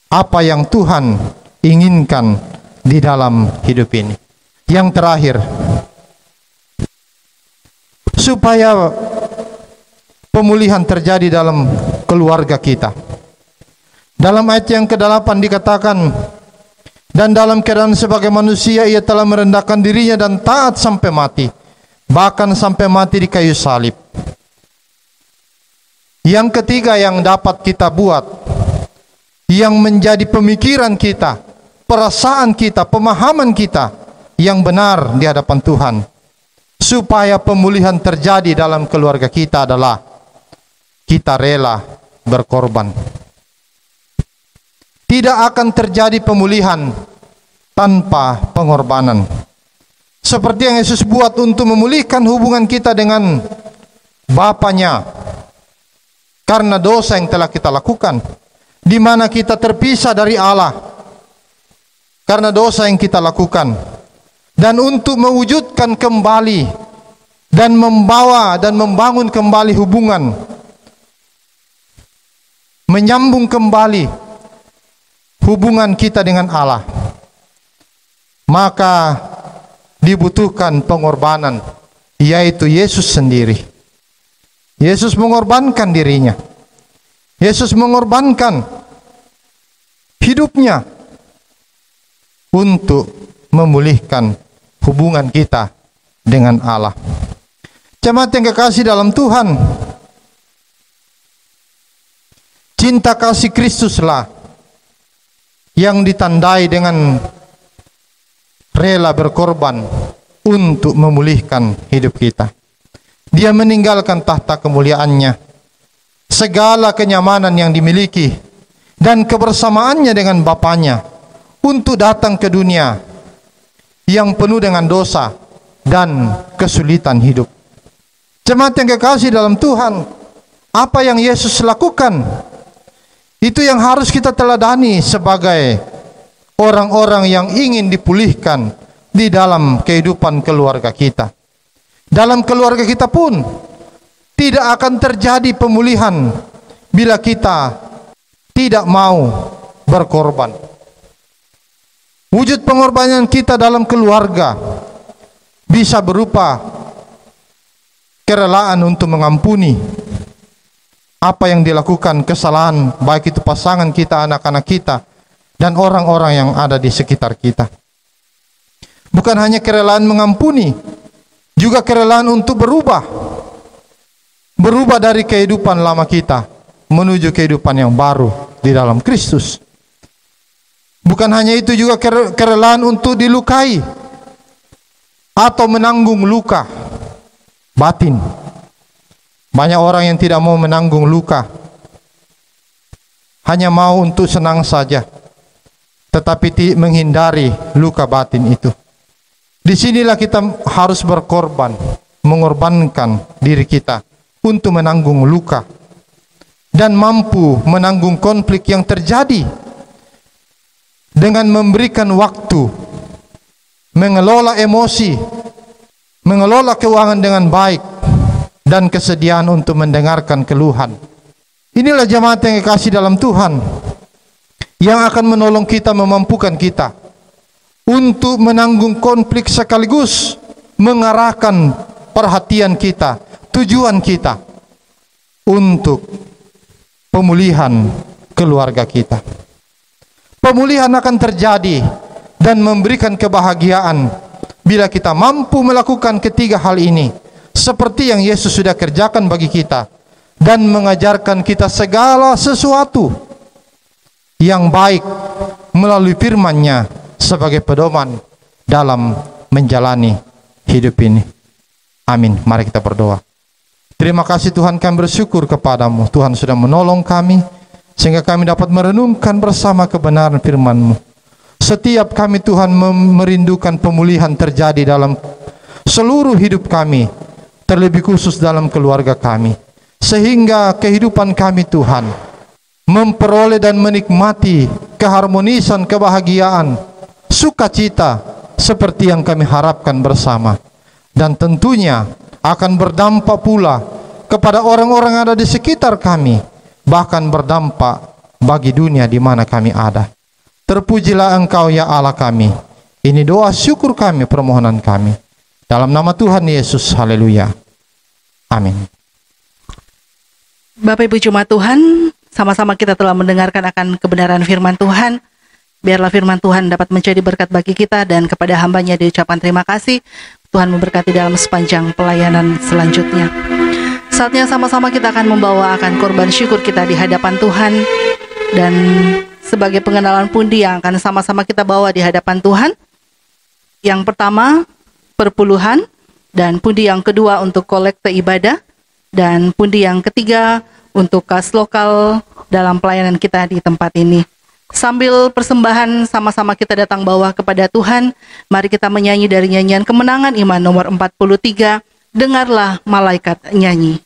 S5: apa yang Tuhan inginkan di dalam hidup ini. Yang terakhir, supaya pemulihan terjadi dalam keluarga kita. Dalam ayat yang ke-8 dikatakan, dan dalam keadaan sebagai manusia ia telah merendahkan dirinya dan taat sampai mati, bahkan sampai mati di kayu salib. Yang ketiga yang dapat kita buat, yang menjadi pemikiran kita, perasaan kita, pemahaman kita yang benar di hadapan Tuhan, supaya pemulihan terjadi dalam keluarga kita adalah kita rela berkorban. Tidak akan terjadi pemulihan tanpa pengorbanan. Seperti yang Yesus buat untuk memulihkan hubungan kita dengan Bapanya karena dosa yang telah kita lakukan, di mana kita terpisah dari Allah karena dosa yang kita lakukan. Dan untuk mewujudkan kembali dan membawa dan membangun kembali hubungan, menyambung kembali hubungan kita dengan Allah, maka dibutuhkan pengorbanan, yaitu Yesus sendiri. Yesus mengorbankan dirinya. Yesus mengorbankan hidupnya untuk memulihkan hubungan kita dengan Allah. Jemaat yang kekasih dalam Tuhan, cinta kasih Kristuslah yang ditandai dengan rela berkorban untuk memulihkan hidup kita. Dia meninggalkan tahta kemuliaannya, segala kenyamanan yang dimiliki, dan kebersamaannya dengan Bapanya untuk datang ke dunia yang penuh dengan dosa dan kesulitan hidup. Jemaat yang kekasih dalam Tuhan, apa yang Yesus lakukan itu yang harus kita teladani sebagai orang-orang yang ingin dipulihkan di dalam kehidupan keluarga kita. Dalam keluarga kita pun Tidak akan terjadi pemulihan bila kita tidak mau berkorban. Wujud pengorbanan kita dalam keluarga bisa berupa kerelaan untuk mengampuni apa yang dilakukan kesalahan, baik itu pasangan kita, anak-anak kita, dan orang-orang yang ada di sekitar kita. Bukan hanya kerelaan mengampuni, juga kerelaan untuk berubah dari kehidupan lama kita menuju kehidupan yang baru di dalam Kristus. Bukan hanya itu, juga kerelaan untuk dilukai atau menanggung luka batin. Banyak orang yang tidak mau menanggung luka, hanya mau untuk senang saja, tetapi menghindari luka batin itu. Disinilah kita harus berkorban, mengorbankan diri kita untuk menanggung luka dan mampu menanggung konflik yang terjadi dengan memberikan waktu, mengelola emosi, mengelola keuangan dengan baik, dan kesediaan untuk mendengarkan keluhan. Inilah jemaat yang dikasihi dalam Tuhan, yang akan menolong kita, memampukan kita untuk menanggung konflik sekaligus mengarahkan perhatian kita, tujuan kita untuk pemulihan keluarga kita. Pemulihan akan terjadi dan memberikan kebahagiaan bila kita mampu melakukan ketiga hal ini, seperti yang Yesus sudah kerjakan bagi kita dan mengajarkan kita segala sesuatu yang baik melalui firman-Nya sebagai pedoman dalam menjalani hidup ini. Amin. Mari kita berdoa. Terima kasih Tuhan, kami bersyukur kepadamu. Tuhan sudah menolong kami sehingga kami dapat merenungkan bersama kebenaran firman-Mu. Setiap kami Tuhan merindukan pemulihan terjadi dalam seluruh hidup kami, terlebih khusus dalam keluarga kami, sehingga kehidupan kami Tuhan memperoleh dan menikmati keharmonisan, kebahagiaan, sukacita seperti yang kami harapkan bersama. Dan tentunya akan berdampak pula kepada orang-orang yang ada di sekitar kami, bahkan berdampak bagi dunia di mana kami ada. Terpujilah Engkau ya Allah kami. Ini doa syukur kami, permohonan kami. Dalam nama Tuhan Yesus, haleluya. Amin.
S2: Bapak Ibu Jemaat Tuhan, sama-sama kita telah mendengarkan akan kebenaran firman Tuhan. Biarlah firman Tuhan dapat menjadi berkat bagi kita, dan kepada hamba-Nya diucapkan terima kasih. Tuhan memberkati dalam sepanjang pelayanan selanjutnya. Saatnya sama-sama kita akan membawa akan korban syukur kita di hadapan Tuhan. Dan sebagai pengenalan pundi yang akan sama-sama kita bawa di hadapan Tuhan. Yang pertama, perpuluhan. Dan pundi yang kedua untuk kolekte ibadah. Dan pundi yang ketiga untuk kas lokal dalam pelayanan kita di tempat ini. Sambil persembahan sama-sama kita datang bawa kepada Tuhan, mari kita menyanyi dari nyanyian Kemenangan Iman nomor 43, Dengarlah Malaikat Nyanyi.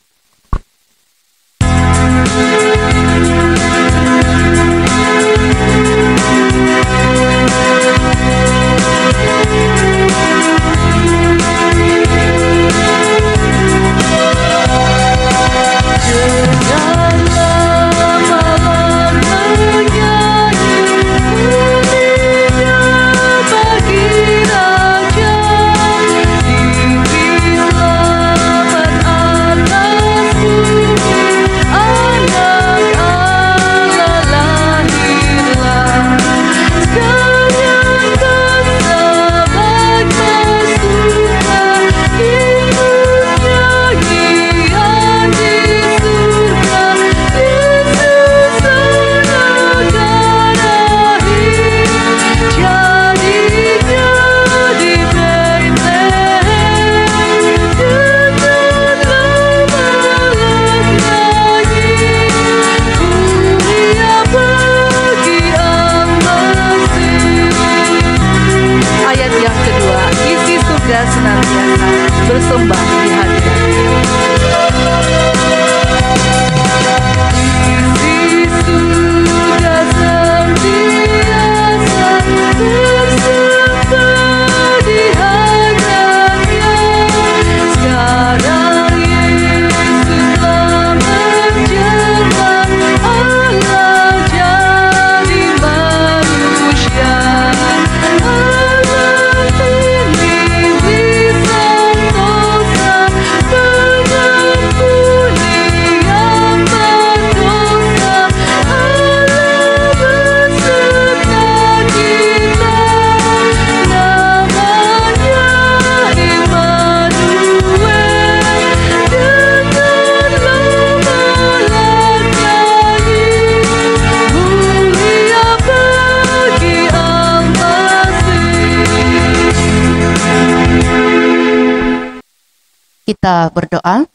S3: Kita berdoa.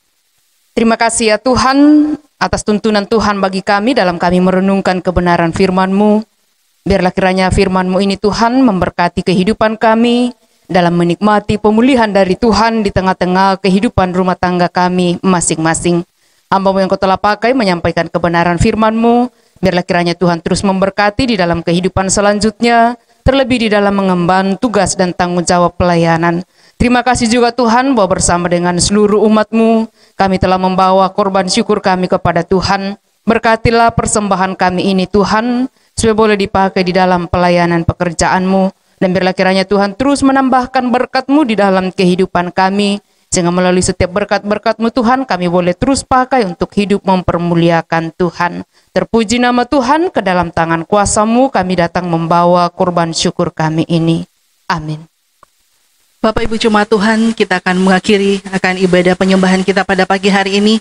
S3: Terima kasih ya Tuhan atas tuntunan Tuhan bagi kami dalam kami merenungkan kebenaran firman-Mu. Biarlah kiranya firman-Mu ini Tuhan memberkati kehidupan kami dalam menikmati pemulihan dari Tuhan di tengah-tengah kehidupan rumah tangga kami masing-masing. Hamba-Mu yang Kau telah pakai menyampaikan kebenaran firman-Mu, biarlah kiranya Tuhan terus memberkati di dalam kehidupan selanjutnya, terlebih di dalam mengemban tugas dan tanggung jawab pelayanan. Terima kasih juga Tuhan bahwa bersama dengan seluruh umat-Mu, kami telah membawa korban syukur kami kepada Tuhan. Berkatilah persembahan kami ini Tuhan, supaya boleh dipakai di dalam pelayanan pekerjaan-Mu. Dan biarlah kiranya Tuhan terus menambahkan berkat-Mu di dalam kehidupan kami, sehingga melalui setiap berkat-berkat-Mu Tuhan, kami boleh terus pakai untuk hidup mempermuliakan Tuhan. Terpuji nama Tuhan, ke dalam tangan kuasa-Mu kami datang membawa korban syukur kami ini. Amin.
S2: Bapak Ibu Jemaat Tuhan, kita akan mengakhiri akan ibadah penyembahan kita pada pagi hari ini.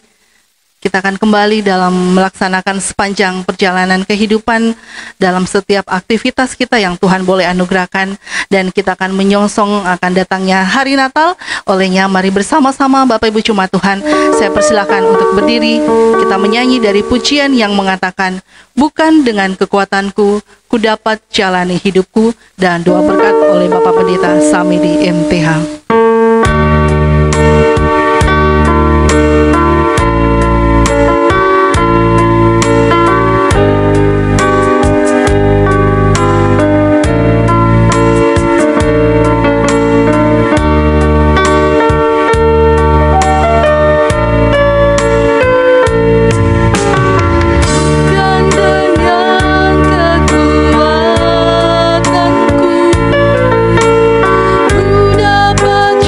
S2: Kita akan kembali dalam melaksanakan sepanjang perjalanan kehidupan dalam setiap aktivitas kita yang Tuhan boleh anugerahkan, dan kita akan menyongsong akan datangnya hari Natal. Olehnya mari bersama-sama Bapak Ibu Jemaat Tuhan, saya persilahkan untuk berdiri. Kita menyanyi dari pujian yang mengatakan, bukan dengan kekuatanku ku dapat jalani hidupku, dan doa berkat oleh Bapak Pendeta Samidi MTH.
S6: Ku dapat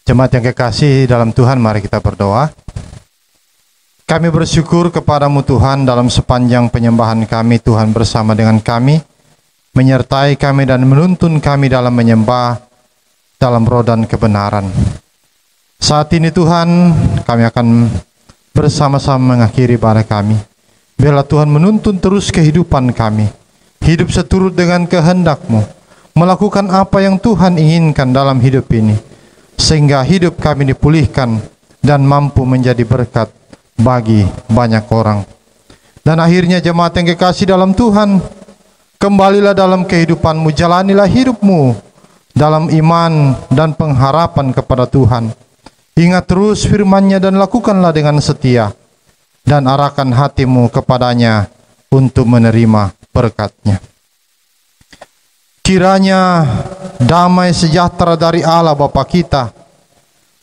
S5: Jemaat yang kekasih dalam Tuhan, mari kita berdoa. Kami bersyukur kepadamu Tuhan, dalam sepanjang penyembahan kami, Tuhan bersama dengan kami, menyertai kami dan menuntun kami dalam menyembah dalam roh dan kebenaran. Saat ini Tuhan, kami akan bersama-sama mengakhiri ibadah kami. Biarlah Tuhan menuntun terus kehidupan kami, hidup seturut dengan kehendak-Mu, melakukan apa yang Tuhan inginkan dalam hidup ini, sehingga hidup kami dipulihkan dan mampu menjadi berkat bagi banyak orang. Dan akhirnya jemaat yang kekasih dalam Tuhan, kembalilah dalam kehidupan-Mu, jalanilah hidup-Mu dalam iman dan pengharapan kepada Tuhan. Ingat terus firman-Nya dan lakukanlah dengan setia, dan arahkan hatimu kepadanya untuk menerima berkat-Nya. Kiranya damai sejahtera dari Allah Bapa kita,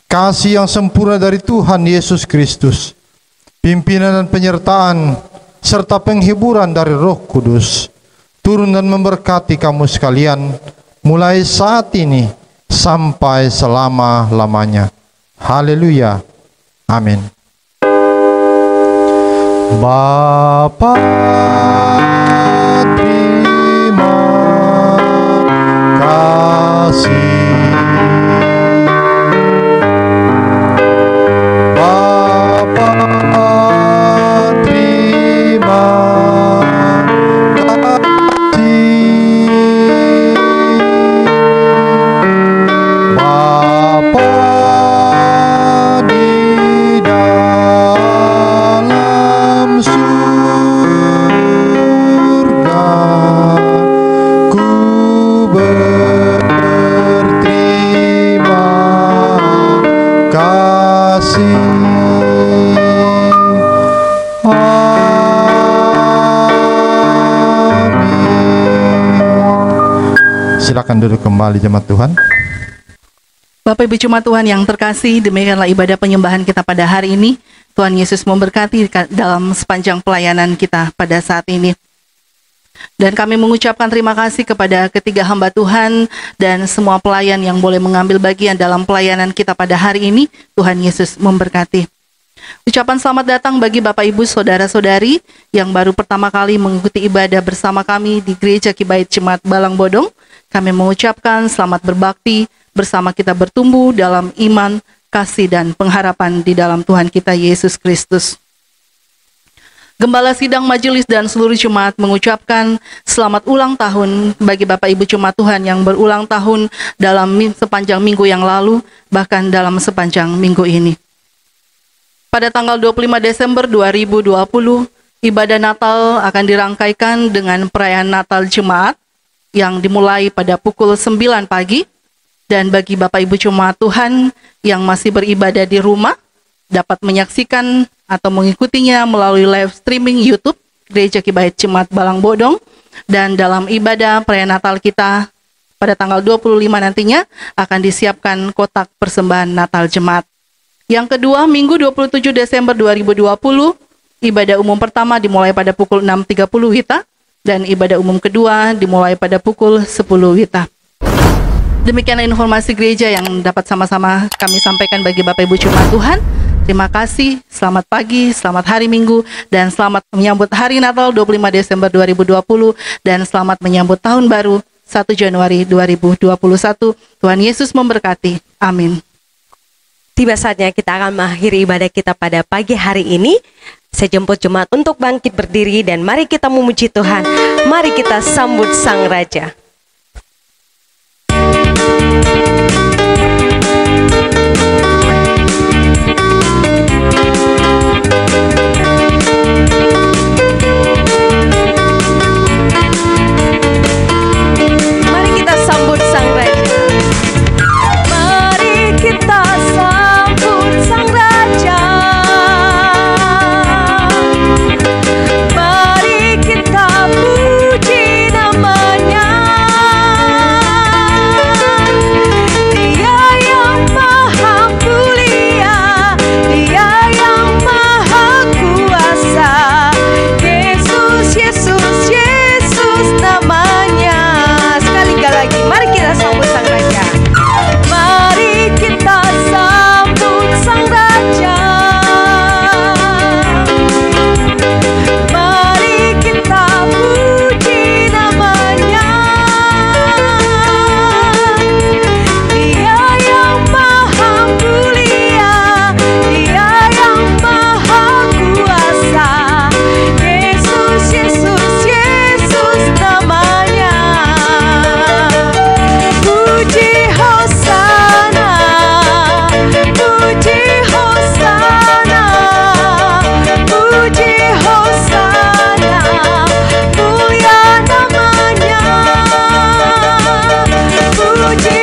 S5: kasih yang sempurna dari Tuhan Yesus Kristus, pimpinan dan penyertaan, serta penghiburan dari Roh Kudus, turun dan memberkati kamu sekalian, mulai saat ini sampai selama-lamanya. Haleluya. Amin. Bapa, terima kasih. Bapa, terima kasih. Bapa di dalam surga, ku berterima kasih. Amin. Silakan duduk kembali jemaat Tuhan.
S2: Bapak Ibu Jemaat Tuhan yang terkasih, demikianlah ibadah penyembahan kita pada hari ini. Tuhan Yesus memberkati dalam sepanjang pelayanan kita pada saat ini. Dan kami mengucapkan terima kasih kepada ketiga hamba Tuhan dan semua pelayan yang boleh mengambil bagian dalam pelayanan kita pada hari ini. Tuhan Yesus memberkati. Ucapan selamat datang bagi Bapak Ibu Saudara-saudari yang baru pertama kali mengikuti ibadah bersama kami di Gereja Kibait Jemaat Balang Bodong. Kami mengucapkan selamat berbakti bersama kita bertumbuh dalam iman, kasih, dan pengharapan di dalam Tuhan kita Yesus Kristus. Gembala Sidang Majelis dan seluruh jemaat mengucapkan selamat ulang tahun bagi Bapak Ibu Jemaat Tuhan yang berulang tahun dalam sepanjang minggu yang lalu, bahkan dalam sepanjang minggu ini. Pada tanggal 25 Desember 2020, ibadah Natal akan dirangkaikan dengan perayaan Natal Jemaat yang dimulai pada pukul 9 pagi. Dan bagi Bapak Ibu Jemaat Tuhan yang masih beribadah di rumah, dapat menyaksikan atau mengikutinya melalui live streaming YouTube Gereja Kibait Jemaat Balang Bodong. Dan dalam ibadah perayaan Natal kita pada tanggal 25 nantinya akan disiapkan kotak persembahan Natal Jemaat. Yang kedua, Minggu 27 Desember 2020, ibadah umum pertama dimulai pada pukul 6.30 WITA, dan ibadah umum kedua dimulai pada pukul 10 WITA. Demikianlah informasi gereja yang dapat sama-sama kami sampaikan bagi Bapak Ibu Jemaat Tuhan. Terima kasih, selamat pagi, selamat hari Minggu, dan selamat menyambut hari Natal 25 Desember 2020, dan selamat menyambut tahun baru 1 Januari 2021. Tuhan Yesus memberkati. Amin.
S1: Tiba saatnya kita akan mengakhiri ibadah kita pada pagi hari ini. Saya jemput jemaat untuk bangkit berdiri dan mari kita memuji Tuhan. Mari kita sambut Sang Raja.
S6: Mari kita puji namanya.
S1: puji